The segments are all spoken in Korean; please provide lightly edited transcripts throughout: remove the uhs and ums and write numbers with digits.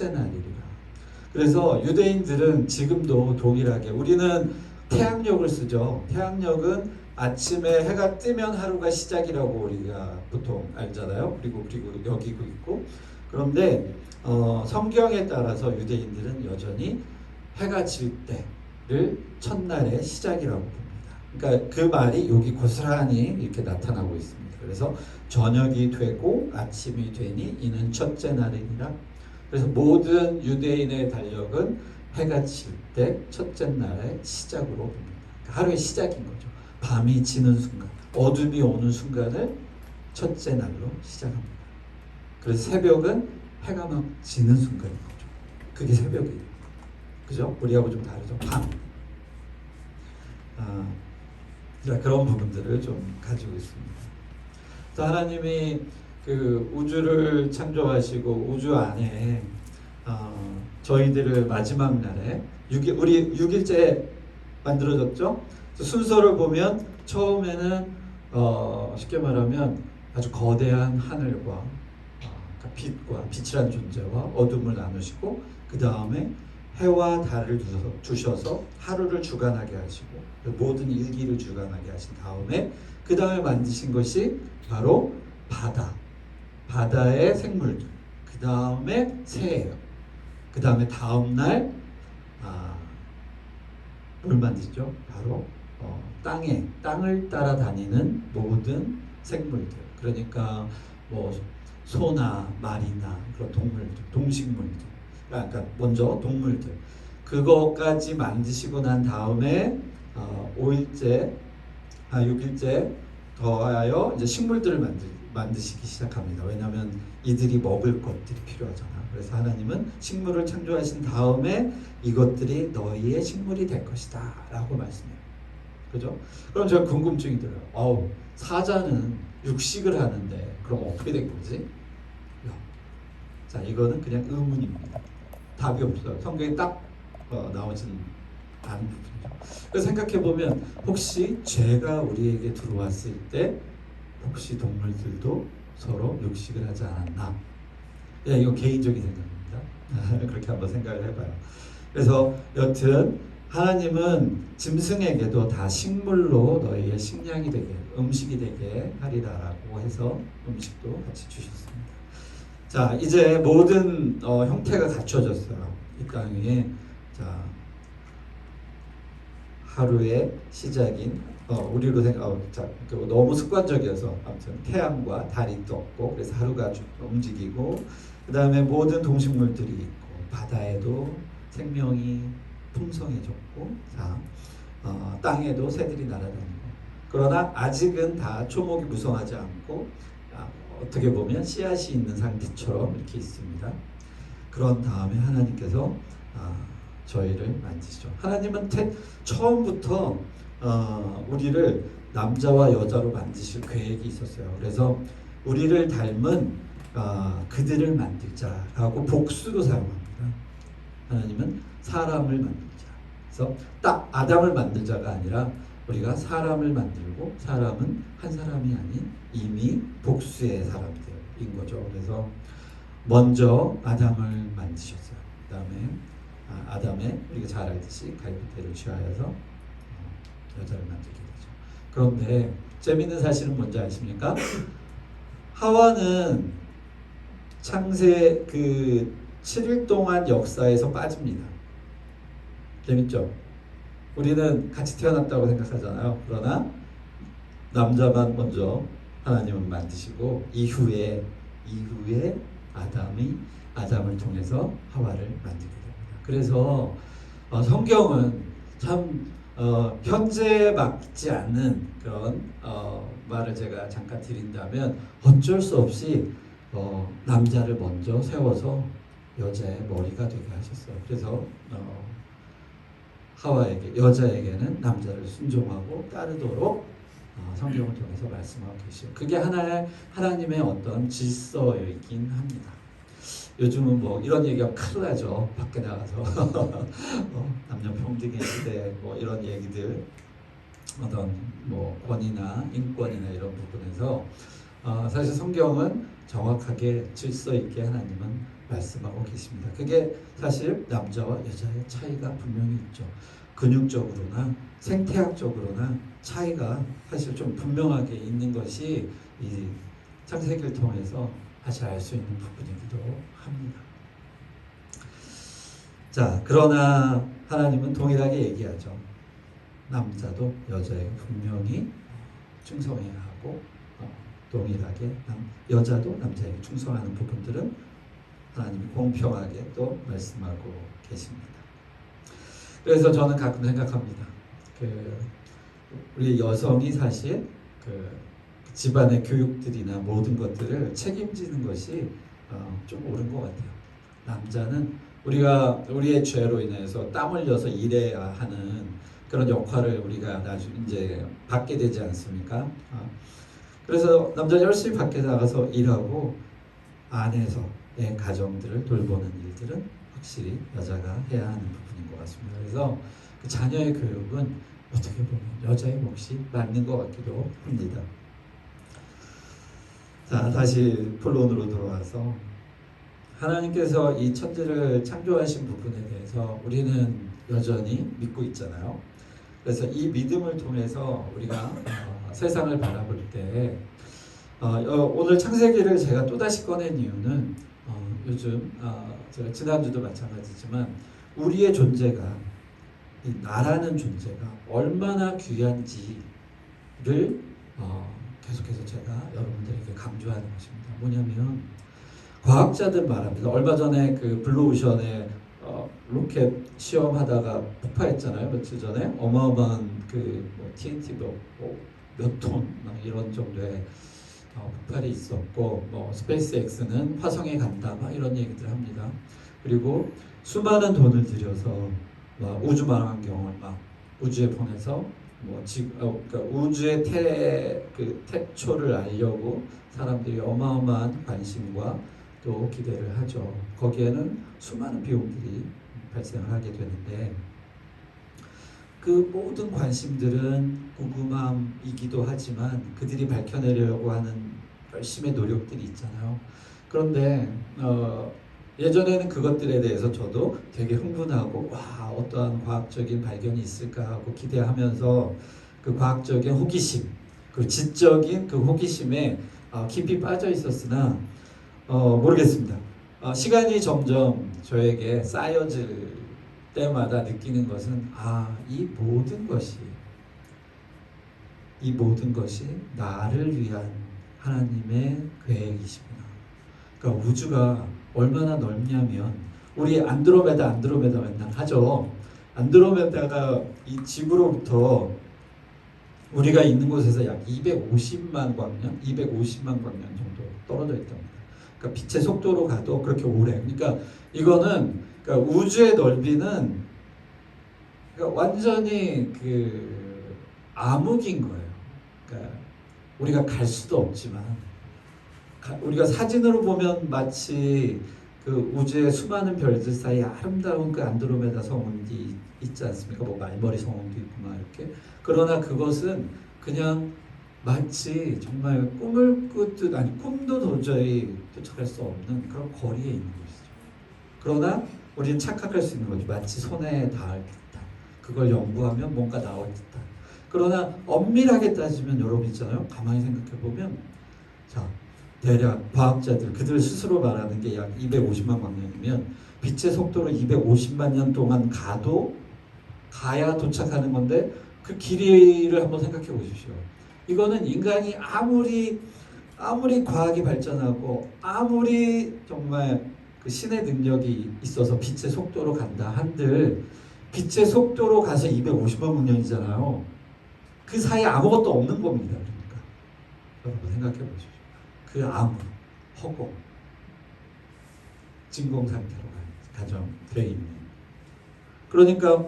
날이리라. 그래서 유대인들은 지금도 동일하게 우리는 태양력을 쓰죠. 태양력은 아침에 해가 뜨면 하루가 시작이라고 우리가 보통 알잖아요. 그리고 여기고 있고. 그런데 성경에 따라서 유대인들은 여전히 해가 질 때를 첫날의 시작이라고 봅니다. 그러니까 그 말이 여기 고스란히 이렇게 나타나고 있습니다. 그래서 저녁이 되고 아침이 되니 이는 첫째 날이니라. 그래서 모든 유대인의 달력은 해가 질 때 첫째 날의 시작으로 봅니다. 그러니까 하루의 시작인 거죠. 밤이 지는 순간, 어둠이 오는 순간을 첫째 날로 시작합니다. 그래서 새벽은 해가 막 지는 순간인 거죠. 그게 새벽이에요. 그죠? 우리하고 좀 다르죠. 밤. 그런 부분들을 좀 가지고 있습니다. 하나님이 그 우주를 창조하시고 우주 안에 저희들을 마지막 날에 우리 6일째 만들어졌죠. 순서를 보면 처음에는 쉽게 말하면 아주 거대한 하늘과 빛이란 존재와 어둠을 나누시고 그 다음에 해와 달을 두셔서 하루를 주관하게 하시고 모든 일기를 주관하게 하신 다음에 그 다음에 만드신 것이 바로 바다의 생물들, 그 다음에 새예요. 그 다음에 다음날 뭘 만드죠? 바로 땅을 따라다니는 모든 생물들. 그러니까 뭐 소나 말이나 그런 동물들, 동식물들. 그러니까 먼저 동물들. 그거까지 만드시고 난 다음에 6일째 더하여 이제 식물들을 만드시기 시작합니다. 왜냐하면 이들이 먹을 것들이 필요하잖아. 그래서 하나님은 식물을 창조하신 다음에 이것들이 너희의 식물이 될 것이다 라고 말씀해요. 그죠? 그럼 제가 궁금증이 들어요. 사자는 육식을 하는데 그럼 어떻게 된 거지? 자, 이거는 그냥 의문입니다. 답이 없어요. 성경에 딱 나오진 않은 부분이죠. 그래서 생각해보면 혹시 죄가 우리에게 들어왔을 때 혹시 동물들도 서로 육식을 하지 않았나? 이건 개인적인 생각입니다. 그렇게 한번 생각을 해봐요. 그래서 여튼 하나님은 짐승에게도 다 식물로 너희의 식량이 되게 음식이 되게 하리라라고 해서 음식도 같이 주셨습니다. 자, 이제 모든 형태가 갖춰졌어요. 이 땅 위에. 자, 하루의 시작인 우리로 너무 습관적이어서 아무튼 태양과 달이 떴고 그래서 하루가 움직이고 그 다음에 모든 동식물들이 있고 바다에도 생명이 풍성해졌고 자, 땅에도 새들이 날아다니고 그러나 아직은 다 초목이 무성하지 않고 어떻게 보면 씨앗이 있는 상태처럼 이렇게 있습니다. 그런 다음에 하나님께서 저희를 만드시죠. 하나님은 처음부터 우리를 남자와 여자로 만드실 계획이 있었어요. 그래서 우리를 닮은 그들을 만들자라고 복수로 사용합니다. 하나님은 사람을 만들자. 그래서 딱 아담을 만들자가 아니라 우리가 사람을 만들고 사람은 한 사람이 아닌 이미 복수의 사람들인 거죠. 그래서 먼저 아담을 만드셨어요. 그 다음에 아담의 우리가 잘 알듯이 갈빗대를 취하여서 여자를 만들게 되죠. 그런데 재미있는 사실은 뭔지 아십니까? 하와는 창세 그 7일 동안 역사에서 빠집니다. 재밌죠? 우리는 같이 태어났다고 생각하잖아요. 그러나 남자만 먼저 하나님은 만드시고 이후에 아담을 통해서 하와를 만들게 됩니다. 그래서 성경은 참 현재에 맞지 않는 그런 말을 제가 잠깐 드린다면 어쩔 수 없이 남자를 먼저 세워서 여자의 머리가 되게 하셨어요. 그래서 여자에게는 남자를 순종하고 따르도록 성경을 통해서 말씀하고 계시죠. 그게 하나님의 어떤 질서이긴 합니다. 요즘은 뭐 이런 얘기하면 큰일 나죠. 밖에 나가서 남녀 평등의 시대 뭐 이런 얘기들 어떤 뭐 권위나 인권이나 이런 부분에서 사실 성경은 정확하게 질서 있게 하나님은 말씀하고 계십니다. 그게 사실 남자와 여자의 차이가 분명히 있죠. 근육적으로나 생태학적으로나 차이가 사실 좀 분명하게 있는 것이 이 창세기를 통해서 다시 알 수 있는 부분이기도 합니다. 자, 그러나 하나님은 동일하게 얘기하죠. 남자도 여자에게 분명히 충성해야 하고 동일하게 여자도 남자에게 충성하는 부분들은 하나님이 공평하게 또 말씀하고 계십니다. 그래서 저는 가끔 생각합니다. 우리 여성이 사실 집안의 교육들이나 모든 것들을 책임지는 것이 좀 옳은 것 같아요. 남자는 우리가 우리의 죄로 인해서 땀 흘려서 일해야 하는 그런 역할을 우리가 나중에 이제 받게 되지 않습니까? 그래서 남자는 열심히 밖에 나가서 일하고 안에서의 가정들을 돌보는 일들은 확실히 여자가 해야 하는 부분인 것 같습니다. 그래서 그 자녀의 교육은 어떻게 보면 여자의 몫이 맞는 것 같기도 합니다. 자, 다시 본론으로 돌아와서 하나님께서 이 천지를 창조하신 부분에 대해서 우리는 여전히 믿고 있잖아요. 그래서 이 믿음을 통해서 우리가 세상을 바라볼 때 오늘 창세기를 제가 또다시 꺼낸 이유는 요즘 제가 지난주도 마찬가지지만 우리의 존재가 이 나라는 존재가 얼마나 귀한지를 계속해서 제가 여러분들에게 강조하는 것입니다. 뭐냐면 과학자들 말합니다. 얼마 전에 그 블루오션에 로켓 시험하다가 폭파했잖아요. 며칠 전에 어마어마한 뭐 TNT 몇 톤 이런 정도의 폭발이 있었고 뭐 스페이스X는 화성에 간다 막 이런 얘기들 합니다. 그리고 수많은 돈을 들여서 막 우주 망원경을 막 우주에 보내서 뭐 그러니까 우주의 태초를 알려고 사람들이 어마어마한 관심과 또 기대를 하죠. 거기에는 수많은 비용들이 발생을 하게 되는데 그 모든 관심들은 궁금함이기도 하지만 그들이 밝혀내려고 하는 열심의 노력들이 있잖아요. 그런데 예전에는 그것들에 대해서 저도 되게 흥분하고 와 어떠한 과학적인 발견이 있을까 하고 기대하면서 그 과학적인 호기심 그 지적인 그 호기심에 깊이 빠져 있었으나 모르겠습니다. 시간이 점점 저에게 쌓여질 때마다 느끼는 것은 이 모든 것이 나를 위한 하나님의 계획이시구나. 그러니까 우주가 얼마나 넓냐면 우리 안드로메다 맨날 하죠. 안드로메다가 이 지구로부터 우리가 있는 곳에서 약 250만 광년 정도 떨어져 있답니다. 그러니까 빛의 속도로 가도 그렇게 오래. 그러니까 이거는 그러니까 우주의 넓이는 그러니까 완전히 암흑인 거예요. 그러니까 우리가 갈 수도 없지만 우리가 사진으로 보면 마치 그 우주의 수많은 별들 사이에 아름다운 그 안드로메다 성운이 있지 않습니까? 뭐 말머리 성운도 있고 막 이렇게. 그러나 그것은 그냥 마치 정말 꿈을 꾸듯 아니 꿈도 도저히 도착할 수 없는 그런 거리에 있는 것이죠. 그러나 우리는 착각할 수 있는 거죠. 마치 손에 닿을 듯한 그걸 연구하면 뭔가 나올 듯한. 그러나 엄밀하게 따지면 여러분 있잖아요. 가만히 생각해 보면 자 대략 과학자들 그들 스스로 말하는 게 약 250만 광년이면 빛의 속도로 250만 년 동안 가야 도착하는 건데 그 길이를 한번 생각해 보십시오. 이거는 인간이 아무리 과학이 발전하고 아무리 정말 그 신의 능력이 있어서 빛의 속도로 간다 한들 빛의 속도로 가서 250만 광년이잖아요. 그 사이에 아무것도 없는 겁니다. 그러니까 여러분 생각해 보십시오. 그 암흑, 허공, 진공 상태로 가정되어 있는. 그러니까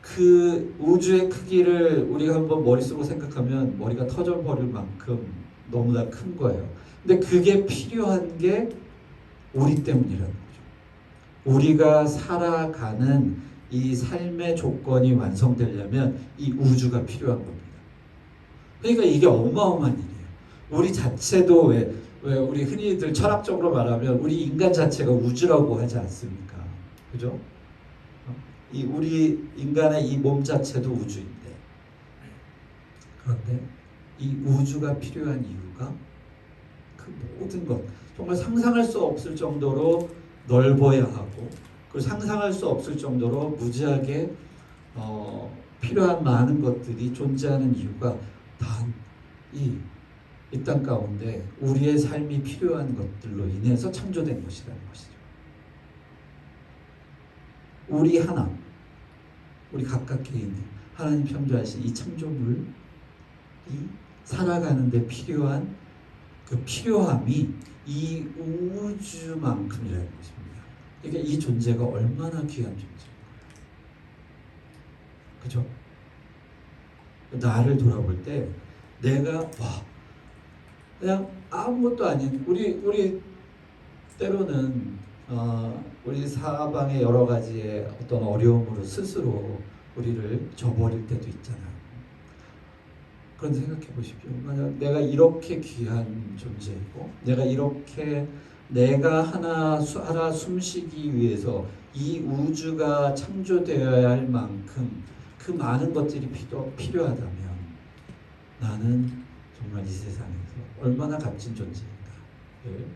그 우주의 크기를 우리가 한번 머릿속으로 생각하면 머리가 터져버릴 만큼 너무나 큰 거예요. 근데 그게 필요한 게 우리 때문이라는 거죠. 우리가 살아가는 이 삶의 조건이 완성되려면 이 우주가 필요한 겁니다. 그러니까 이게 어마어마한 일이에요. 우리 자체도 왜 왜 우리 흔히들 철학적으로 말하면 우리 인간 자체가 우주라고 하지 않습니까? 그죠? 이 우리 인간의 이 몸 자체도 우주인데, 그런데 이 우주가 필요한 이유가 그 모든 것, 정말 상상할 수 없을 정도로 넓어야 하고, 그 상상할 수 없을 정도로 무지하게 필요한 많은 것들이 존재하는 이유가 단 이 땅 가운데 우리의 삶이 필요한 것들로 인해서 창조된 것이라는 것이죠. 우리 하나, 우리 각각 개인이 하나님 창조하신 이 창조물이 살아가는 데 필요한 그 필요함이 이 우주만큼이라는 것입니다. 그러니까 이 존재가 얼마나 귀한 존재인가. 그죠? 나를 돌아볼 때 내가 그냥 아무것도 아닌 우리 때로는 우리 사방의 여러 가지의 어떤 어려움으로 스스로 우리를 저버릴 때도 있잖아요. 그런데 생각해 보십시오. 만약 내가 이렇게 귀한 존재이고 내가 하나 숨쉬기 위해서 이 우주가 창조되어야 할 만큼 그 많은 것들이 필요하다면 나는 정말 이 세상에서 얼마나 값진 존재인가를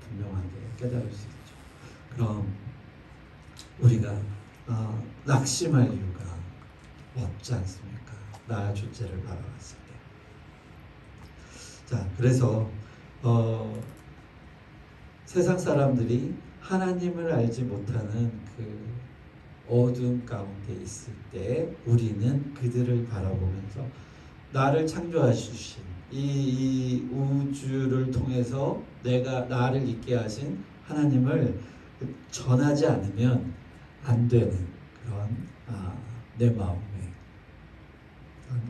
분명하게 깨달을 수 있죠. 그럼 우리가 낙심할 이유가 없지 않습니까? 나 존재를 바라봤을 때. 자, 그래서 세상 사람들이 하나님을 알지 못하는 그 어둠 가운데 있을 때 우리는 그들을 바라보면서 나를 창조하신 이 우주를 통해서 나를 있게 하신 하나님을 전하지 않으면 안 되는 그런 내 마음에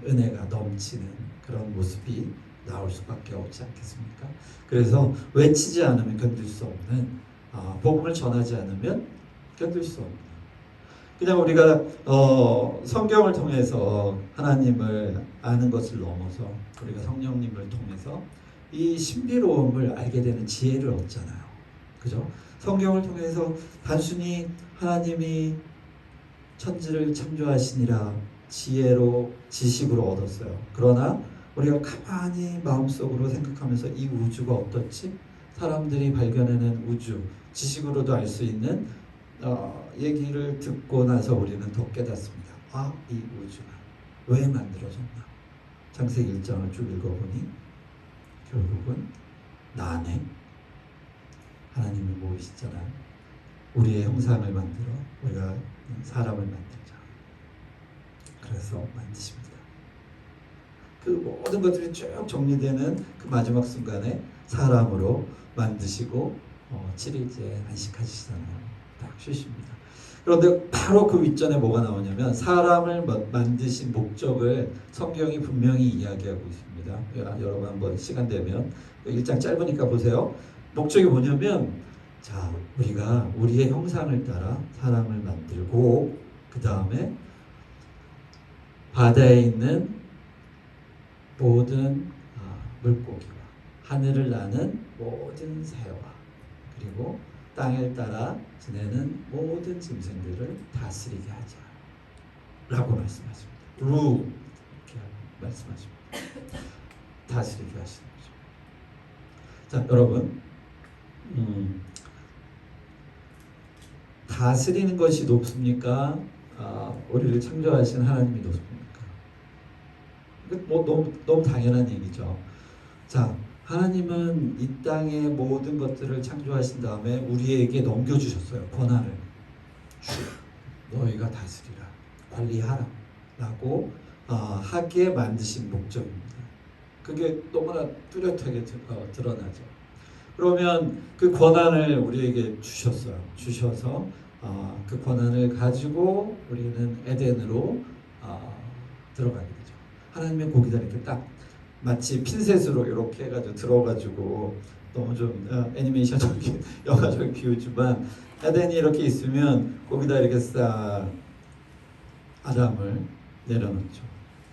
은혜가 넘치는 그런 모습이 나올 수밖에 없지 않겠습니까? 그래서 외치지 않으면 견딜 수 없는 복음을 전하지 않으면 견딜 수 없는 그냥 우리가 성경을 통해서 하나님을 아는 것을 넘어서 우리가 성령님을 통해서 이 신비로움을 알게 되는 지혜를 얻잖아요. 그죠? 성경을 통해서 단순히 하나님이 천지를 창조하시니라 지식으로 얻었어요. 그러나 우리가 가만히 마음속으로 생각하면서 이 우주가 어떻지? 사람들이 발견해낸 우주, 지식으로도 알 수 있는 얘기를 듣고 나서 우리는 더 깨닫습니다. 이 우주가 왜 만들어졌나? 창세기 1장을 쭉 읽어보니 결국은 나네. 하나님이 모으시잖아요. 우리의 형상을 만들어 우리가 사람을 만들자. 그래서 만드십니다. 그 모든 것들이 쭉 정리되는 그 마지막 순간에 사람으로 만드시고 7일째 안식하시잖아요. 딱 쉬십니다. 그런데 바로 그 윗전에 뭐가 나오냐면 사람을 만드신 목적을 성경이 분명히 이야기하고 있습니다. 여러분 한번 시간 되면 1장 짧으니까 보세요. 목적이 뭐냐면 우리가 우리의 형상을 따라 사람을 만들고 그 다음에 바다에 있는 모든 물고기와 하늘을 나는 모든 새와 그리고 땅을 따라 지내는 모든 짐승들을 다스리게 하자 라고 말씀하십니다. 이렇게 말씀하십니다. 다스리게 하시는 거죠. 자, 여러분 다스리는 것이 높습니까? 우리를 창조하신 하나님이 높습니까? 너무 당연한 얘기죠. 자, 하나님은 이 땅의 모든 것들을 창조하신 다음에 우리에게 넘겨주셨어요. 권한을. 너희가 다스리라, 관리하라 라고 하게 만드신 목적입니다. 그게 너무나 뚜렷하게 드러나죠. 그러면 그 권한을 우리에게 주셨어요. 주셔서 그 권한을 가지고 우리는 에덴으로 들어가게 되죠. 하나님의 고기가 이렇게 딱 마치 핀셋으로 이렇게 해가지고 들어가지고 너무 좀 애니메이션적인 영화적인 비유지만 에덴이 이렇게 있으면 거기다 이렇게 싹 아담을 내려놓죠.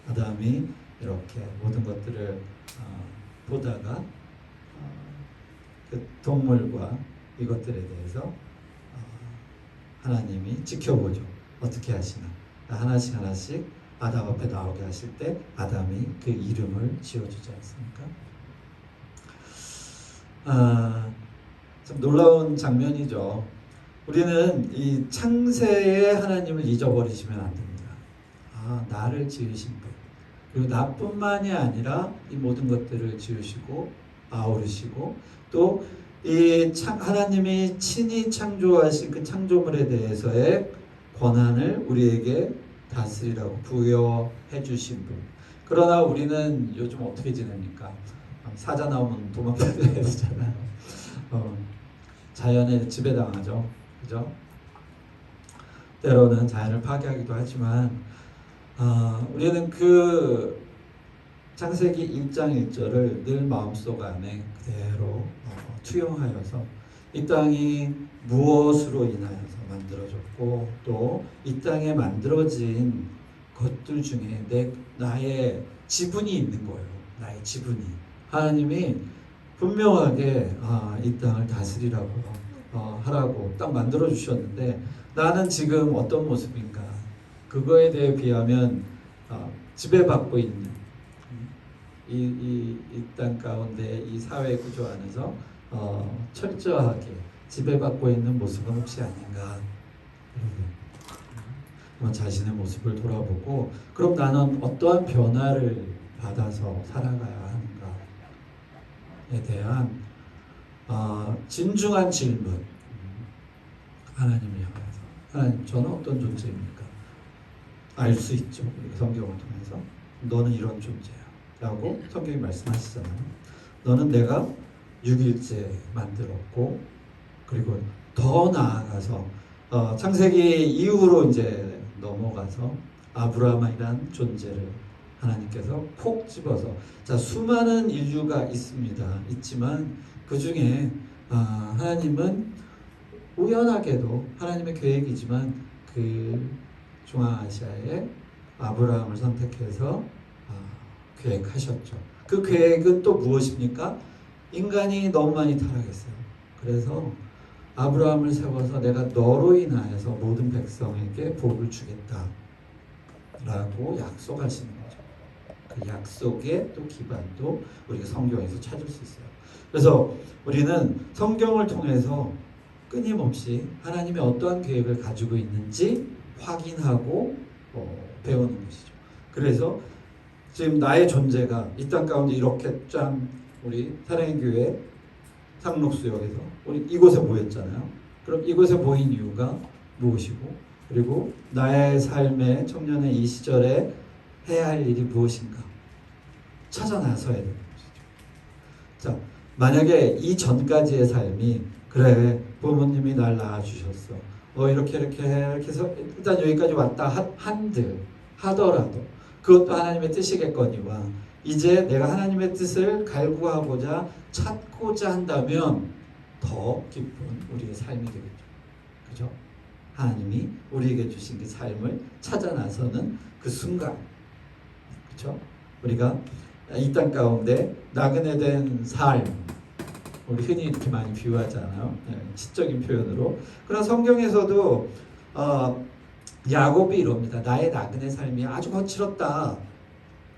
아담이 이렇게 모든 것들을 보다가 그 동물과 이것들에 대해서 하나님이 지켜보죠. 어떻게 하시나. 하나씩 하나씩 아담 앞에 나오게 하실 때 아담이 그 이름을 지어주지 않습니까? 참 놀라운 장면이죠. 우리는 이 창세의 하나님을 잊어버리시면 안 됩니다. 나를 지으신 분, 그리고 나뿐만이 아니라 이 모든 것들을 지으시고 아우르시고 또 이 하나님이 친히 창조하신 그 창조물에 대해서의 권한을 우리에게 다스리라고 부여해 주신 분. 그러나 우리는 요즘 어떻게 지냅니까? 사자 나오면 도망가야 되잖아요. 자연에 지배당하죠. 그죠? 때로는 자연을 파괴하기도 하지만 우리는 그 창세기 1장 1절을 늘 마음속 안에 그대로 투영하여서 이 땅이 무엇으로 인하여서 만들어졌고 또 이 땅에 만들어진 것들 중에 나의 지분이 있는 거예요. 나의 지분이. 하나님이 분명하게 이 땅을 다스리라고 하라고 딱 만들어 주셨는데 나는 지금 어떤 모습인가? 그거에 대해 비하면 지배받고 있는 이 땅 가운데 이 사회 구조 안에서 철저하게 지배받고 있는 모습은 혹시 아닌가? 자신의 모습을 돌아보고 그럼 나는 어떠한 변화를 받아서 살아가야 하는가에 대한 진중한 질문 하나님을 향해서 하나님 저는 어떤 존재입니까? 알 수 있죠. 성경을 통해서 너는 이런 존재야 라고 성경이 말씀하시잖아요. 너는 내가 6일째 만들었고 그리고 더 나아가서 창세기 이후로 이제 넘어가서 아브라함이란 존재를 하나님께서 콕 집어서 수많은 인류가 있지만 그 중에 하나님은 우연하게도 하나님의 계획이지만 그 중앙아시아에 아브라함을 선택해서 계획하셨죠. 그 계획은 또 무엇입니까? 인간이 너무 많이 타락했어요. 그래서 아브라함을 세워서 내가 너로 인하여서 모든 백성에게 복을 주겠다 라고 약속하시는 거죠. 그 약속의 또 기반도 우리가 성경에서 찾을 수 있어요. 그래서 우리는 성경을 통해서 끊임없이 하나님이 어떠한 계획을 가지고 있는지 확인하고 배우는 것이죠. 그래서 지금 나의 존재가 이 땅 가운데 이렇게 짠 우리 사랑의 교회 상록수역에서 우리 이곳에 모였잖아요. 그럼 이곳에 모인 이유가 무엇이고 그리고 나의 삶의 청년의 이 시절에 해야 할 일이 무엇인가 찾아 나서야 되는 것이죠. 자, 만약에 이 전까지의 삶이 그래 부모님이 날 낳아주셨어 이렇게 해서 일단 여기까지 왔다 한들 하더라도 그것도 하나님의 뜻이겠거니와 이제 내가 하나님의 뜻을 갈구하고자 찾고자 한다면 더 깊은 우리의 삶이 되겠죠. 그죠? 하나님이 우리에게 주신 그 삶을 찾아 나서는 그 순간 그죠? 우리가 이 땅 가운데 나그네 된 삶 우리 흔히 이렇게 많이 비유하잖아요. 시적인 표현으로. 그러나 성경에서도 야곱이 이럽니다. 나의 나그네 삶이 아주 거칠었다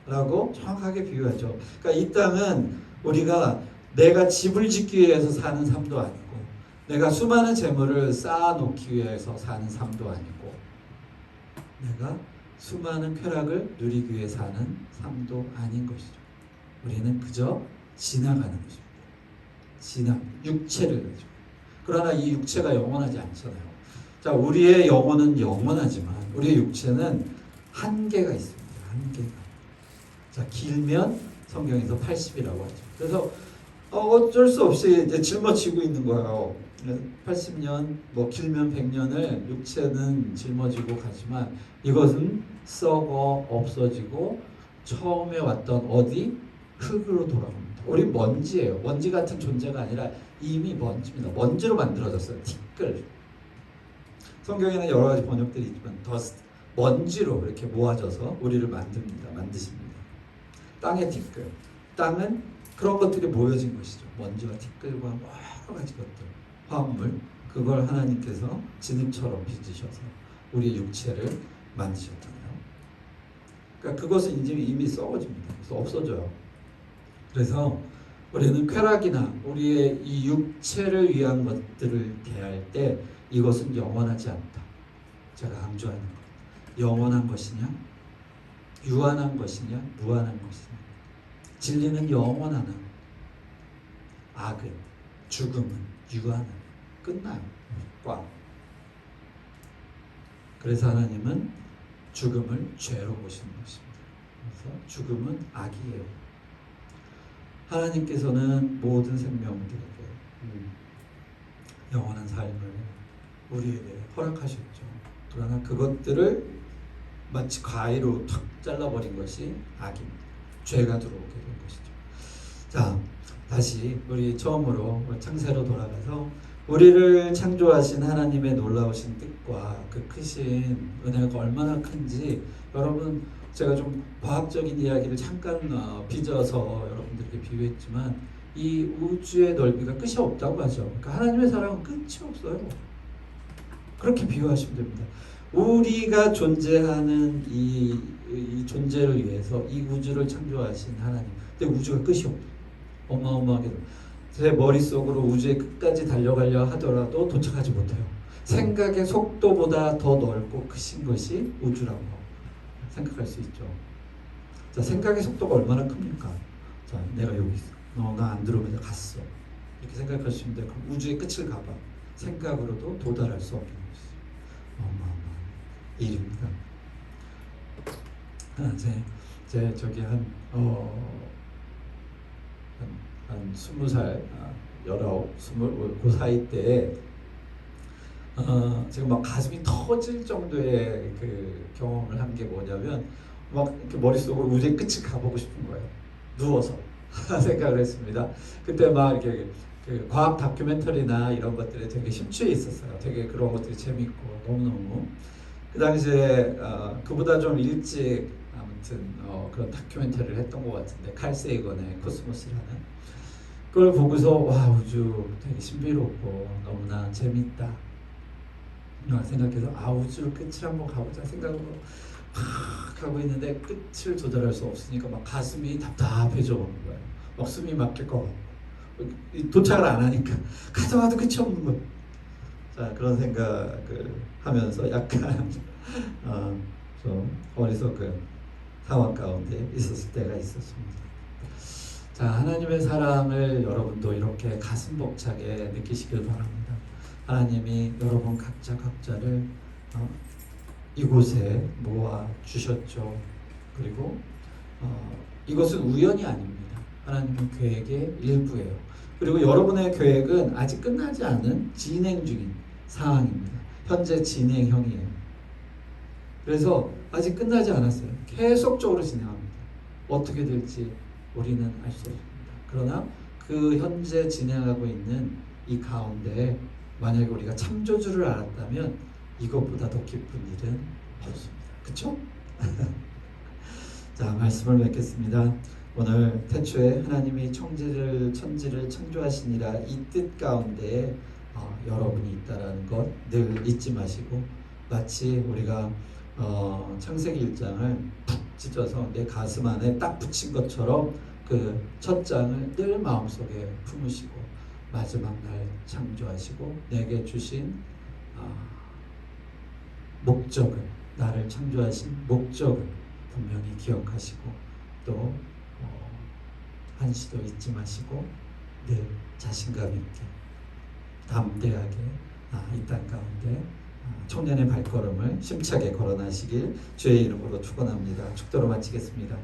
라고 정확하게 비유하죠. 그러니까 이 땅은 우리가 내가 집을 짓기 위해서 사는 삶도 아니고 내가 수많은 재물을 쌓아놓기 위해서 사는 삶도 아니고 내가 수많은 쾌락을 누리기 위해 사는 삶도 아닌 것이죠. 우리는 그저 지나가는 것입니다. 육체를 가지고. 그러나 이 육체가 영원하지 않잖아요. 자, 우리의 영혼은 영원하지만 우리의 육체는 한계가 있습니다. 한계가. 자, 길면 성경에서 80이라고 하죠. 그래서 어쩔 수 없이 이제 짊어지고 있는 거예요. 80년, 뭐 길면 100년을 육체는 짊어지고 가지만 이것은 썩어 없어지고 처음에 왔던 어디? 흙으로 돌아갑니다. 우리 먼지예요. 먼지 같은 존재가 아니라 이미 먼지입니다. 먼지로 만들어졌어요. 티끌. 성경에는 여러 가지 번역들이 있지만 더스트, 먼지로 이렇게 모아져서 우리를 만드십니다. 땅의 티끌. 땅은 그런 것들이 모여진 것이죠. 먼지와 티끌과 여러 가지 것들, 화합물, 그걸 하나님께서 진흙처럼 빚으셔서 우리의 육체를 만드셨잖아요. 그러니까 그것은 이제 이미 썩어집니다. 그래서 없어져요. 그래서 우리는 쾌락이나 우리의 이 육체를 위한 것들을 대할 때 이것은 영원하지 않다. 제가 강조하는 것. 영원한 것이냐? 유한한 것이냐? 무한한 것이냐? 진리는 영원하나? 악은, 죽음은 유한한, 끝나요. 꽉. 그래서 하나님은 죽음을 죄로 보시는 것입니다. 그래서 죽음은 악이에요. 하나님께서는 모든 생명들에게 영원한 삶을 우리에게 허락하셨죠. 그러나 그것들을 마치 가위로 탁 잘라버린 것이 악입니다. 죄가 들어오게 된 것이죠. 자, 다시 우리 처음으로 창세로 돌아가서 우리를 창조하신 하나님의 놀라우신 뜻과 그 크신 은혜가 얼마나 큰지 여러분, 제가 좀 과학적인 이야기를 잠깐 빚어서 여러분들에게 비유했지만 이 우주의 넓이가 끝이 없다고 하죠. 그러니까 하나님의 사랑은 끝이 없어요. 그렇게 비유하시면 됩니다. 우리가 존재하는 이 존재를 위해서 이 우주를 창조하신 하나님. 근데 우주가 끝이 없어요. 어마어마하게 제 머릿속으로 우주의 끝까지 달려가려 하더라도 도착하지 못해요. 생각의 속도보다 더 넓고 크신 것이 우주라고 생각할 수 있죠. 자, 생각의 속도가 얼마나 큽니까? 자, 내가 여기 있어. 나 안드로메다 갔어. 이렇게 생각할 수 있는데 그럼 우주의 끝을 가봐. 생각으로도 도달할 수 없는 것이죠. 어마어마한 일입니다. 제 저기 한 20살, 19, 20, 그 사이 때에 지금 막 가슴이 터질 정도의 그 경험을 한 게 뭐냐면 막 이렇게 머릿속으로 우주의 끝을 가보고 싶은 거예요. 누워서 생각을 했습니다. 그때 막 이렇게 그 과학 다큐멘터리나 이런 것들에 되게 심취해 있었어요. 되게 그런 것들이 재밌고 너무너무 그 당시에 그보다 좀 일찍 아무튼 그런 다큐멘터리를 했던 것 같은데 칼 세이건의 코스모스라는 그걸 보고서 와 우주 되게 신비롭고 너무나 재밌다 생각해서 우주 끝을 한번 가보자 생각으로 막 하고 있는데 끝을 조절할 수 없으니까 막 가슴이 답답해져 오는 거예요. 막 숨이 막힐 것 같고 도착을 안 하니까 가져와도 끝이 없는 거예요. 자, 그런 생각을 하면서 약간 좀 어리석은 상황 가운데 있었을 때가 있었습니다. 자, 하나님의 사랑을 여러분도 이렇게 가슴 벅차게 느끼시길 바랍니다. 하나님이 여러분 각자를 이곳에 모아 주셨죠. 그리고 이것은 우연이 아닙니다. 하나님의 계획의 일부예요. 그리고 여러분의 계획은 아직 끝나지 않은 진행 중인 상황입니다. 현재 진행형이에요. 그래서 아직 끝나지 않았어요. 계속적으로 진행합니다. 어떻게 될지 우리는 알 수 없습니다. 그러나 그 현재 진행하고 있는 이 가운데 만약에 우리가 창조주를 알았다면 이것보다 더 기쁜 일은 없습니다. 그렇죠? 자, 말씀을 맺겠습니다. 오늘 태초에 하나님이 천지를 창조하시니라 이 뜻 가운데 여러분이 있다라는 것 늘 잊지 마시고 마치 우리가 창세기 1장을 푹 찢어서 내 가슴 안에 딱 붙인 것처럼 그 첫 장을 늘 마음속에 품으시고 마지막 날 창조하시고 내게 주신 목적을 나를 창조하신 목적을 분명히 기억하시고 또 한시도 잊지 마시고 늘 자신감 있게 담대하게 이 땅 가운데 청년의 발걸음을 심차게 걸어나시길 주의 이름으로 축원합니다. 축도로 마치겠습니다.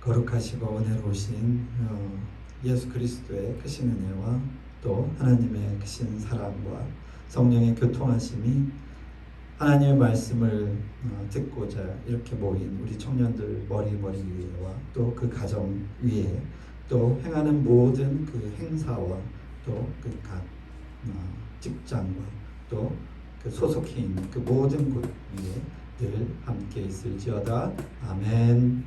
거룩하시고 은혜로우신 예수 그리스도의 크신 은혜와 또 하나님의 크신 사랑과 성령의 교통하심이 하나님의 말씀을 듣고자 이렇게 모인 우리 청년들 머리 위에와 또 그 가정 위에 또 행하는 모든 그 행사와 또 그 각 직장과 또 그 소속해 있는 그 모든 곳 위에 늘 함께 있을지어다. 아멘.